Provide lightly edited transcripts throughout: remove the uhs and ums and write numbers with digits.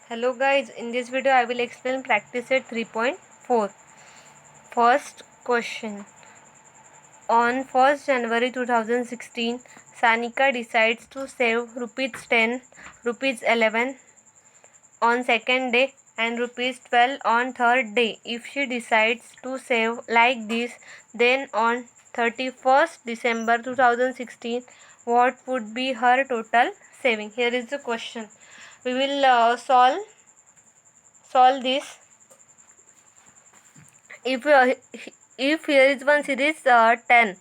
Hello guys, in this video I will explain practice set 3.4. First question. On 1st January 2016, Sanika decides to save rupees 10, rupees 11 on second day and rupees 12 on third day. If she decides to save like this, then on 31st December 2016, what would be her total saving? Here is the question. We will solve this. If here is one series 10,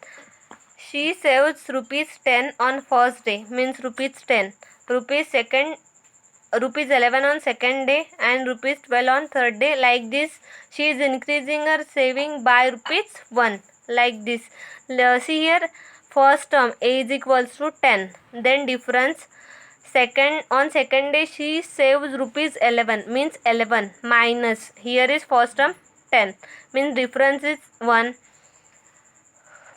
she saves rupees 10 on first day, means rupees 10, rupees 11 on second day and rupees 12 on third day. Like this she is increasing her saving by rupees 1, like this. See here, first term a is equals to 10, then difference. Second day she saves rupees 11, means 11 minus, here is first term 10, means difference is 1.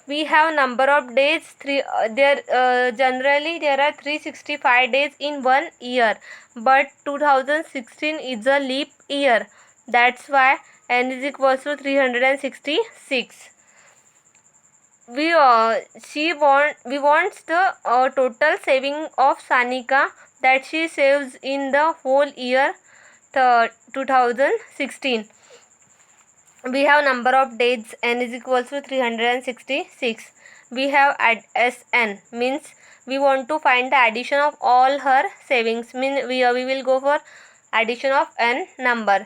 We have number of days, generally there are 365 days in 1 year, but 2016 is a leap year, that's why n is equals to 366. We wants the total saving of Sanika that she saves in the whole year 2016. We have number of days, n is equals to 366. We have add Sn, means we want to find the addition of all her savings, mean we will go for addition of n number.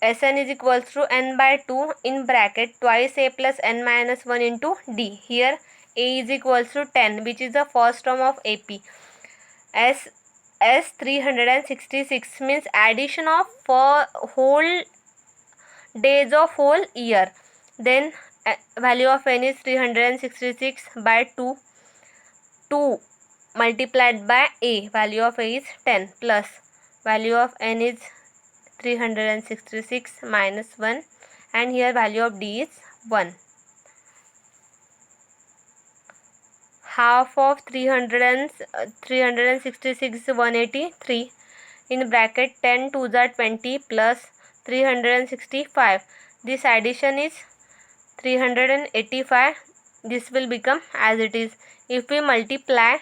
Sn is equals to n by 2 in bracket twice a plus n minus 1 into d. Here a is equals to 10, which is the first term of AP. S 366 means addition of whole days of whole year. Then value of n is 366 by 2. 2 multiplied by a, value of a is 10, plus value of n is 366 minus 1, and here value of d is 1. Half of 366 is 183 in bracket 10 2s are 20 plus 365. This addition is 385. This will become as it is. If we multiply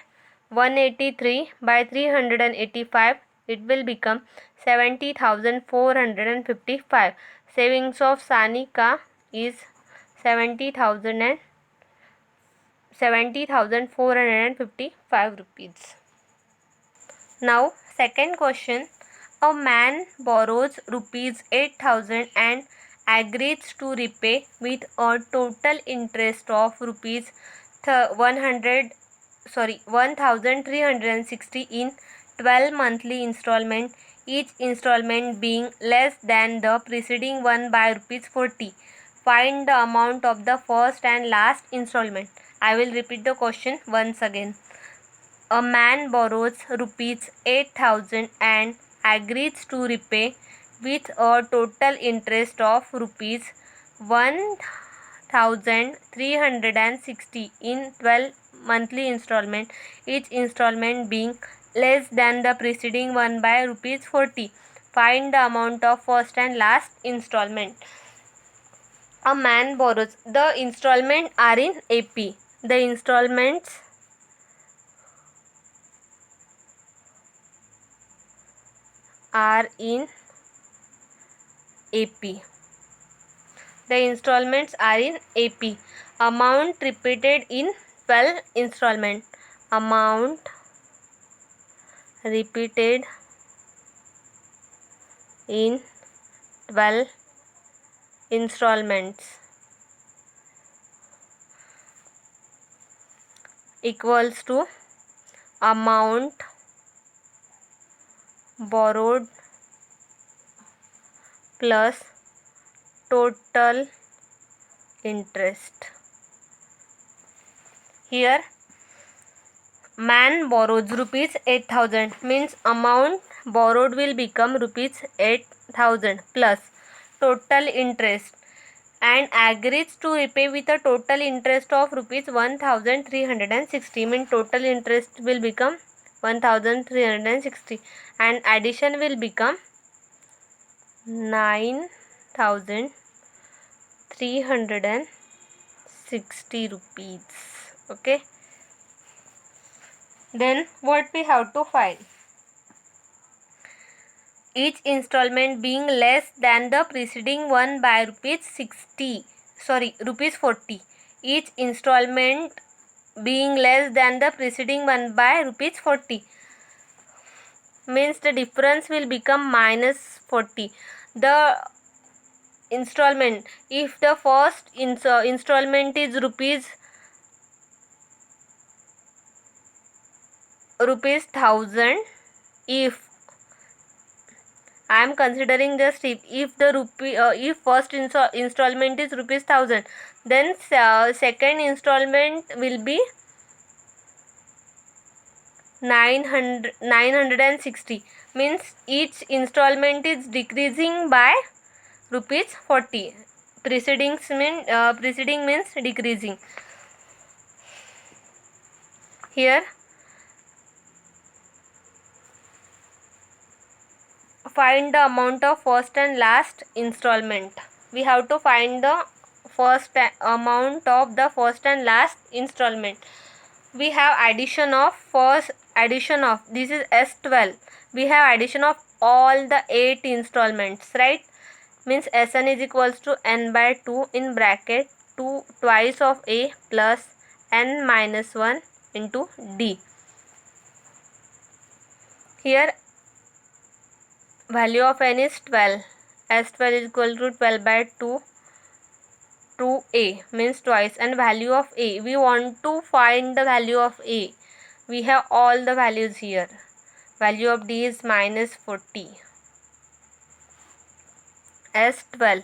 183 by 385, it will become 70,455. Savings of Sanika is 70,455 rupees. Now second question. A man borrows rupees 8,000 and agrees to repay with a total interest of rupees 1,360 in 12 monthly installment, each installment being less than the preceding one by rupees 40. Find the amount of the first and last installment. I will repeat the question once again. A man borrows rupees 8,000 and agrees to repay with a total interest of rupees 1,360 in 12 monthly installment, each installment being less than the preceding one by rupees 40. Find the amount of first and last installment. A man borrows. The installment are in AP. The installments are in AP. The installments are in AP. Amount repeated in 12 installment. Amount repeated in 12 installments equals to amount borrowed plus total interest. Here man borrows rupees 8,000, means amount borrowed will become rupees 8,000 plus total interest, and agrees to repay with a total interest of rupees 1,360, means total interest will become 1360, and addition will become 9360 rupees. Okay, then what we have to find? Each installment being less than the preceding one by rupees 40. Each installment being less than the preceding one by rupees 40 means the difference will become minus 40. The installment, if the first installment is rupees 1000, if I am considering just if the if first installment is rupees 1000, then second installment will be 960, means each installment is decreasing by rupees 40. Preceding means decreasing. Here find the amount of first and last installment. We have to find the amount of the first and last installment. We have addition of this is S12. We have addition of all the 8 installments, right? Means Sn is equals to n by 2 in bracket 2 twice of A plus n minus 1 into D. Here value of n is 12. S12 is equal to 12 by 2 A means twice, and value of A, we want to find the value of A. We have all the values here. Value of D is minus 40. S12,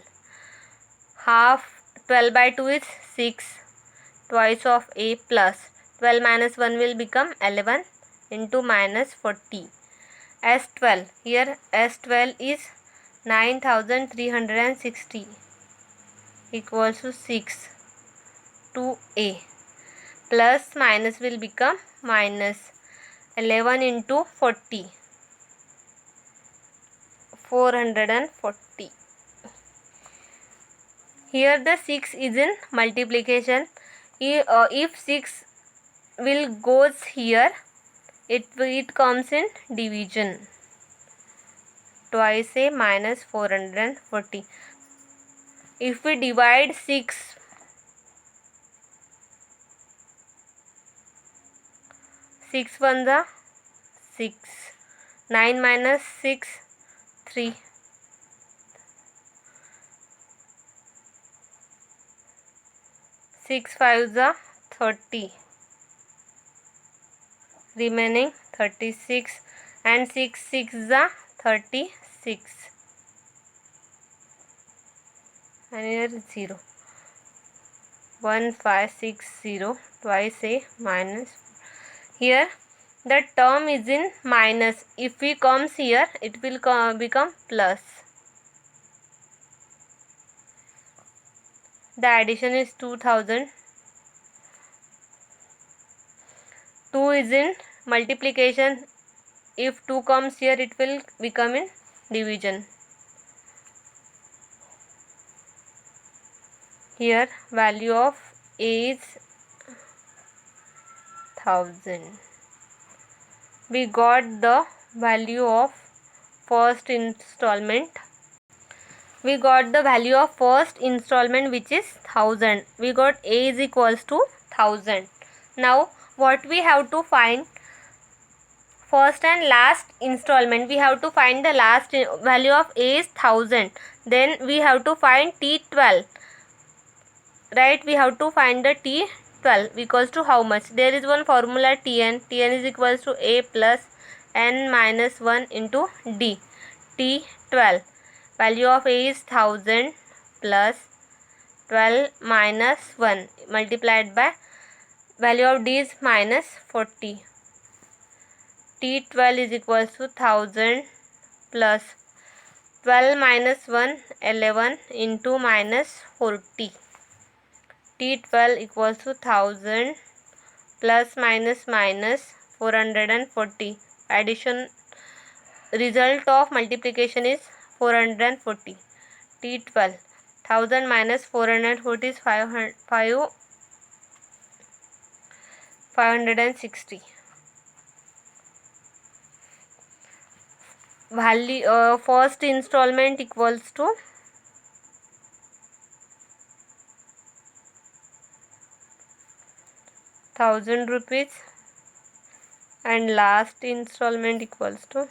half 12 by 2 is 6, twice of A plus 12 minus 1 will become 11 into minus 40. S12, here S12 is 9360 equals to 6 to A, plus minus will become minus 11 into 40, 440. Here the 6 is in multiplication. If 6 will goes here, it comes in division. Twice A minus 440. If we divide 6, 6 1 the 6, 9 minus 6, 3. 6 5 the 30, remaining 36, and 6 6 the 36, and here 0. 1560, twice A minus. Here the term is in minus. If we comes here, it will become plus. The addition is 2000. 2 is in multiplication. If 2 comes here, it will become in division. Here value of A is 1000. We got the value of first installment. We got the value of first installment, which is 1000. We got A is equals to 1000. Now what we have to find? First and last installment. We have to find the last value of A is 1000. Then we have to find T12. Right, we have to find the T12 equals to how much? There is one formula Tn. Tn is equals to A plus n minus 1 into D. T12. Value of A is 1000 plus 12 minus 1 multiplied by value of D is minus 40. T12 is equals to 1000 plus 12 minus 1, 11 into minus 40. T12 equals to 1000 plus minus minus 440. Addition result of multiplication is 440. T12. 1000 minus 440 is 560. Value first installment equals to 1000 rupees and last installment equals to